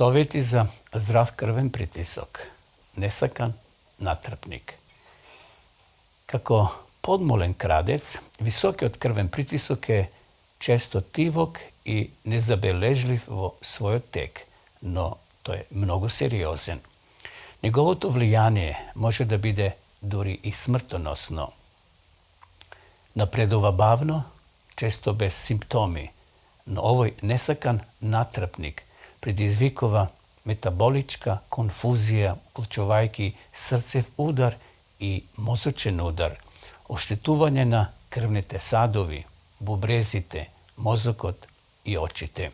Sovjeti za zdrav krven pritisak. Nesakan natrpnik. Kako podmolen kradec, visoki odkrven pritisak je često tivok i nezabeležljiv vo svoj tek, no to je mnogo seriozen. Njegovo to vlijanje može da bide duri i smrtonosno. Napredova bavno, često bez simptomi, no ovoj nesakan natrpnik predizvikova metabolička konfuzija, uključovajki srcev udar i mozočen udar, oštetuvanje na krvnete sadovi, bubrezite, mozokot i očite.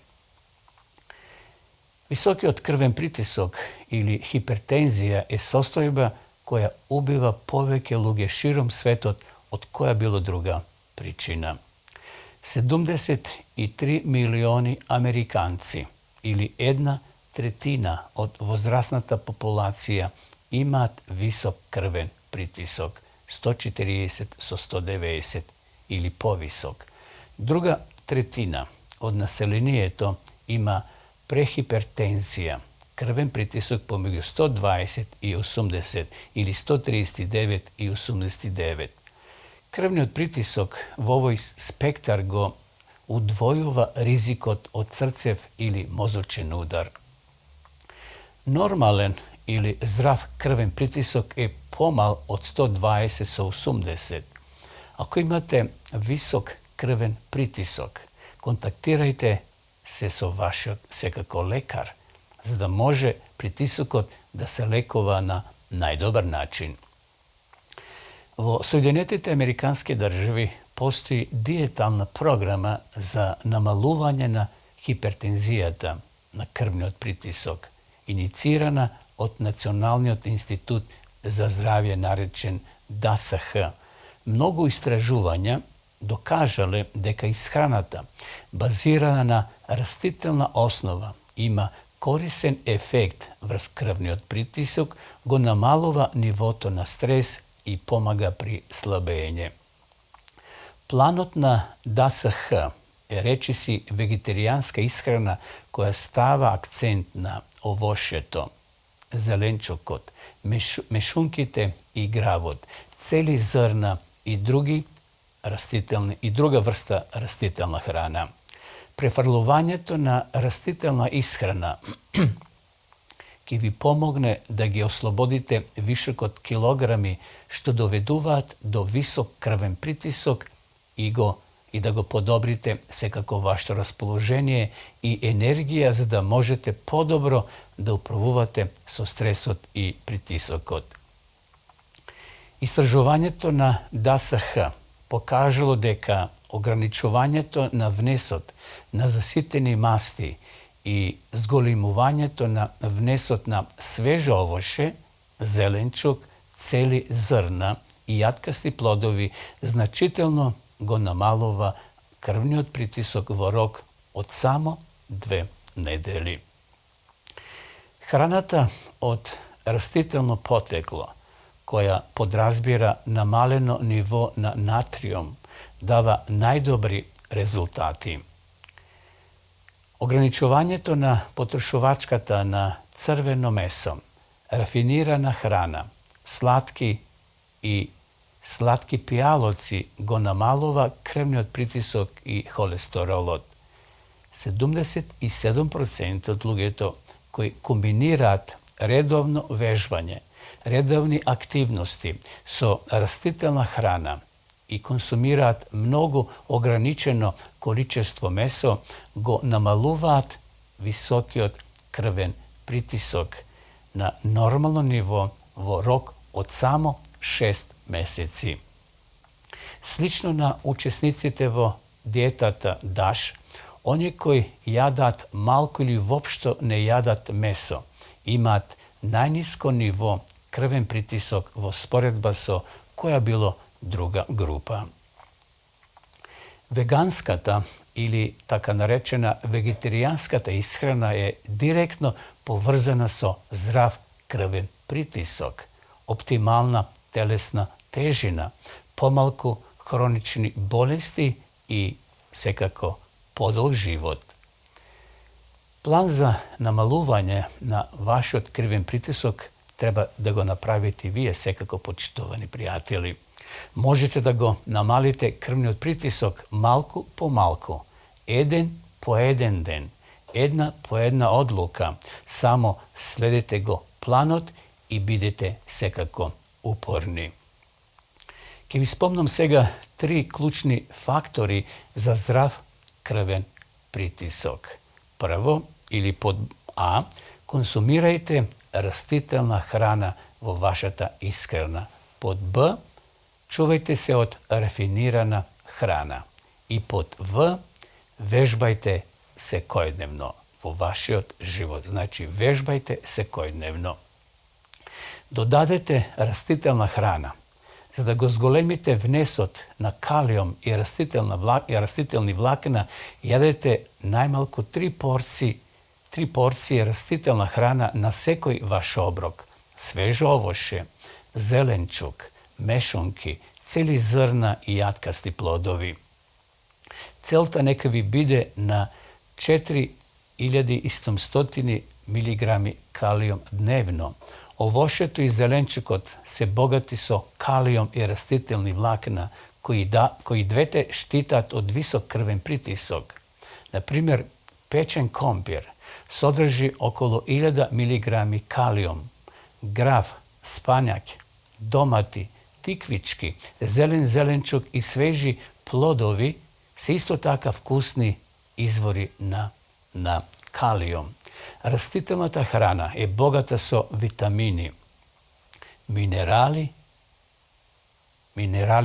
Visoki odkrven pritisak ili hipertenzija je sostojba koja ubiva poveke luge širom sveta od koja bilo druga pričina. 73 milioni Amerikanci ili 1/3 od возрастната populacija ima visok krven pritisak 140/190 ili povisok. Druga tretina od naseljenja ima prehipertenzija, krven pritisak pomegu 120 i 80 ili 139 i 89. Krvni od pritisak v ovoj spektar go udvojува rizikot od srcev ili mozočen udar. Normalen ili zdrav krven pritisak je pomal od 120/80. Ako imate visok krven pritisak, kontaktirajte se so vašeg sekako lekar, za da može pritisokot da se lekova na najdobar način. Vo Sjedinjeните Amerikanske državi postoji dijetalna programa za namaluvanje na hipertenzijata, na krvni od pritisak, inicirana od Nacionalni institut za zdravje narečen DASAH. Mnogo istražuvanja dokažale deka ishranata bazirana na rastiteljna osnova ima korisen efekt vrst krvni od pritisak, go namalova nivoto na stres i pomaga pri slabenje. Planot na DASAH je reči si vegetarijanska ishrana koja stava akcent na ovošeto, zelenčokot, mešunkite i gravot, celi zrna i druga vrsta rastiteljna hrana. Prefarlovanje to na rastiteljna ishrana ki vi pomogne da gi oslobodite više kod kilogrami, što doveduvat do visok krven pritisak i da go podobrite sekako vaše raspoloženje i energija za da možete podobro da upravuvate so stresot i pritisokot. Istražovanje to na DASAH pokažalo deka ograničovanje to na vnesot, na zasiteni masti i zgolimovanje to na vnesot na sveže ovoše, zelenčuk, celi zrna i jatkasti plodovi značitelno go namalova krvni od pritisak vo rok od samo 2 nedeli. Hranata od rastiteljno poteklo, koja podrazbira namaleno nivo na natrijom, dava najdobri rezultati. Ograničovanje to na potrošovačkata na crveno meso, rafinirana hrana, slatki pijaloci go namalova krvni od pritisak i holesterolot. 77% od lugeto koji kombinirat redovno vežbanje, redovni aktivnosti so rastiteljna hrana i konsumirat mnogo ograničeno količestvo meso go namaluvat visoki od krven pritisak na normalno nivo vo rok od samo 6 meseci. Slično na učesnicite vo dijetata DASH, oni koji jadat malko ili vopšto ne jadat meso, imat najnisko nivo krven pritisak vo sporedba so koja bilo druga grupa. Veganskata ili taka narečena vegetarijanskata ishrana je direktno povezana so zdrav krven pritisak, optimalna telesna težina, pomalku hronični bolesti i sekako podolg život. План за намалувanje на вашиот крвен притисок треба да го направите вие секако, почитувани пријатели. Можете да го намалите крвниот притисок малку по малку, еден по еден ден, една по една одлука. Само следете го планот и бидете секако упорни. Ке ви спомнам сега 3 клучни фактори за здрав крвен притисок. Прво, или под А, консумирајте растителна храна во вашата исхрана. Под Б, чувајте се од рафинирана храна. И под В, вежбајте секојдневно во вашиот живот. Значи, вежбајте секојдневно. Додадете растителна храна. За да го зголемите внесот на калиум и растителни влакна, јадете најмалку 3 порции растителна храна на секој ваш оброк. Свежо овоше, зеленчук, мешунки, цели зрна и јаткасти плодови. Целта нека ви биде на 4700 мг калиум дневно. Овошето и зеленчукот се богати со калиум и растителни влакна, кои двете штитат од висок крвен притисок. Например, печен компир содржи околу 1000 мг калиум. Граф, спањак, домати, тиквички, зелен зеленчук и свежи плодови се исто така вкусни извори на калиум. Растителната храна е богата со витамини, минерали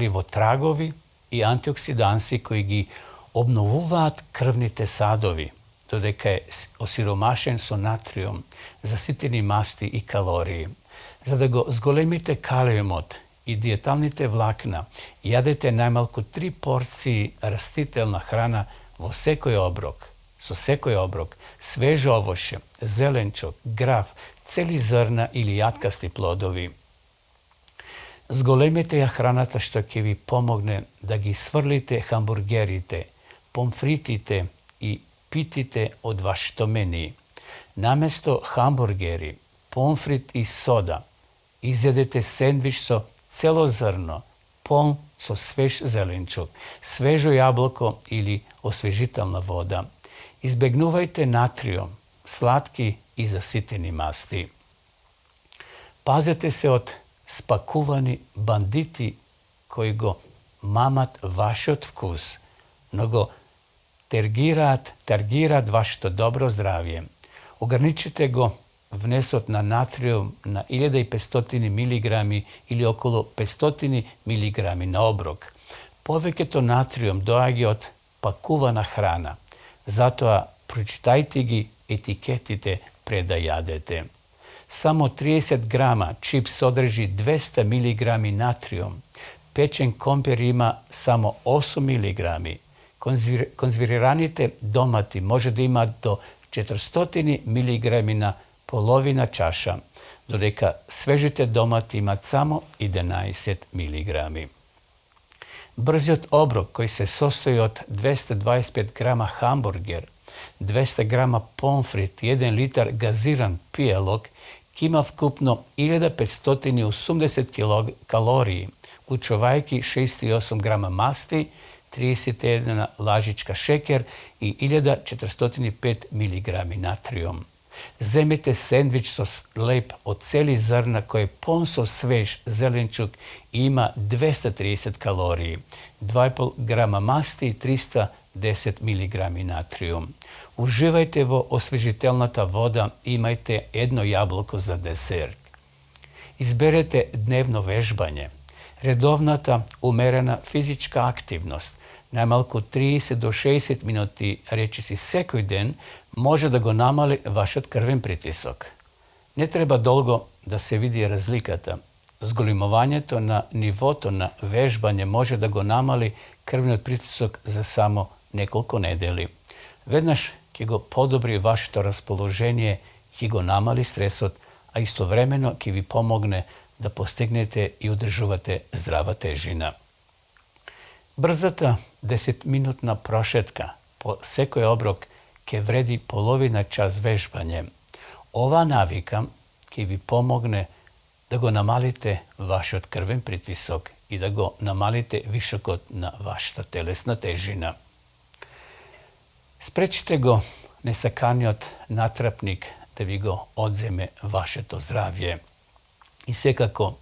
во трагови и антиоксиданси кои ги обновуваат крвните садови, додека е осиромашен со натриум, заситени масти и калории. За да го зголемите калиумот и диеталните влакна, јадете најмалку 3 порции растителна храна во секој оброк. Со секој оброк, свежо овоше, зеленчук, граф, цели зрна или јаткасти плодови. Зголемете ја храната што ќе ви помогне да ги сврлите хамбургерите, помфритите и питите од вашето мени. Наместо хамбургери, помфрит и сода, изедете сендвич со цело зрно, полн со свеж зеленчук, свежо јаблко или освежителна вода. Избегнувајте натриум, сладки и заситени масти. Пазете се од спакувани бандити кои го мамат вашиот вкус, но го тергираат вашето добро здравје. Ограничите го внесот на натриум на 1500 мг или околу 500 мг на оброк. Повеќето натриум доаѓа од пакувана храна. Затоа прочитајте ги етикетите пред да јадете. Само 30 грама чипс содржи 200 мг натриум. Печен компир има само 8 мг. Конзервираните домати може да имаат до 400 мг на половина чаша, додека свежите домати имаат само 11 мг. Брзиот оброк кој се состои од 225 грама хамбургер, 200 грама помфрит и 1 литар газиран пијалок ќе има вкупно 1580 калории, вклучувајќи 68 грама масти, 31 лажичка шекер и 1405 мг натриум. Земете сендвич со леп од цели зрна кој е полн со свеж зеленчук и има 230 калории, 2,5 грама масти и 310 мг натриум. Уживајте во освежителната вода и имајте едно јаблко за десерт. Изберете дневно вежбање. Редовната умерена физичка активност, најмалку 30 до 60 минути речиси секој ден, може да го намали вашиот крвен притисок. Не треба долго да се види разликата. Зголемувањето на нивото на вежбање може да го намали крвниот притисок за само неколку недели. Веднаш ќе го подобри вашето расположение, ќе го намали стресот, а истовремено ќе ви помогне да постигнете и одржувате здрава тежина. Брзата 10-минутна прошетка по секој оброк ke vredi polovina čas vežbanje. Ova navika ki vi pomogne da go namalite vaš krven pritisok i da go namalite višoko na vaša telesna težina. Sprečite go nesakaniot natrapnik da vi go odzeme vaše to zdravje. I sekako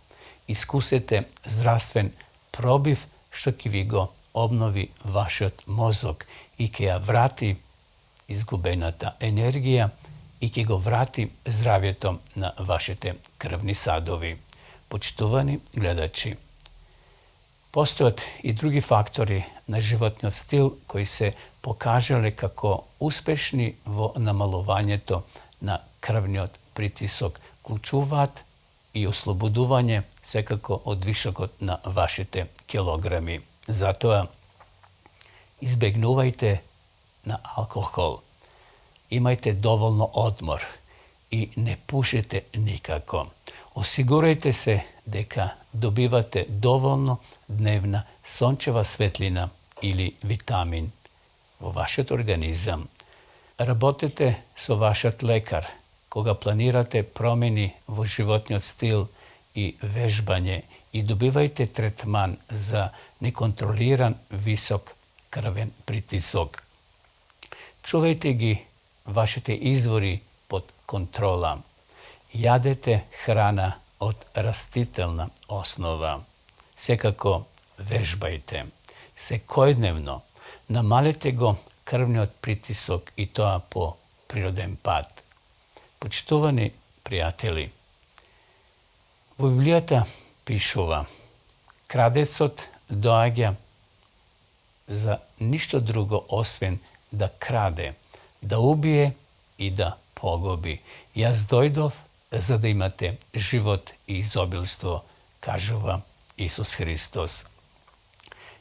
iskusite zdravstven probiv što ki vi go obnovi vašot mozog i ke ja vrati izgubenata energija i ke go vrati zdravjetom na vašete krvni sadovi. Počtovani gledači, postojat i drugi faktori na životni stil koji se pokažele kako uspešni vo namalovanje to na krvni pritisok ključuvat i osloboduvanje sekako od višokot na vašete kilogrami. Zato izbegnuvajte na alkohol, imajte dovoljno odmor i ne pušite nikako. Osigurajte se deka dobivate dovoljno dnevna sončeva svetlina ili vitamin u vašet organizam. Работете со вашат лекар кога планирате промени во животниот стил и вежбање и добивајте третман за неконтролиран висок крвен притисок. Чувајте ги вашите извори под контрола. Јадете храна од растителна основа. Секако вежбајте. Секојдневно намалете го крвниот притисок и тоа по природен пат. Почитувани пријатели, во Библијата пишува: крадецот доаѓа за ништо друго освен да краде, да убие и да погуби. Јас дојдов за да имате живот и изобилство, кажува Исус Христос.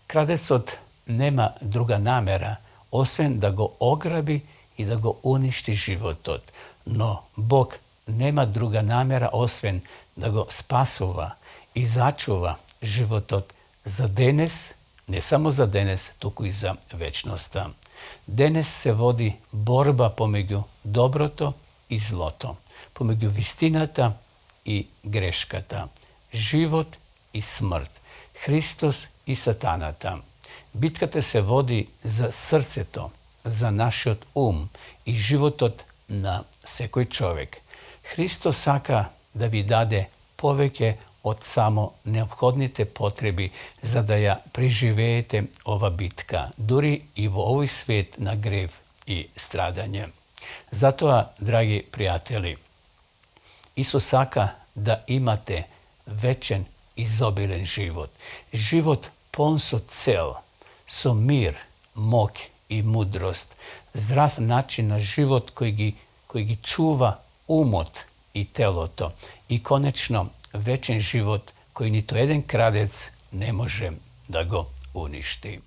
Крадецот нема друга намера освен да го ограби и да го уништи животот. Но Бог нема друга намера освен да го спасува и зачува животот за денес, не само за денес, туку и за вечноста. Денес се води борба помеѓу доброто и злото, помеѓу вистината и грешката, живот и смрт, Христос и сатаната. Битката се води за срцето, за нашиот ум и животот на секој човек. Христос сака да ви даде повеќе од само неопходните потреби за да ја преживеете ова битка, дури и во овој свет на грев и страдање. Затоа, драги пријатели, Исус сака да имате вечен изобилен живот. Живот полн со цел, со мир, мок и мудрост. Здрав начин на живот кој ги чува умот и телото. И конечно, вечен живот кој нито еден крадец не може да го уништи.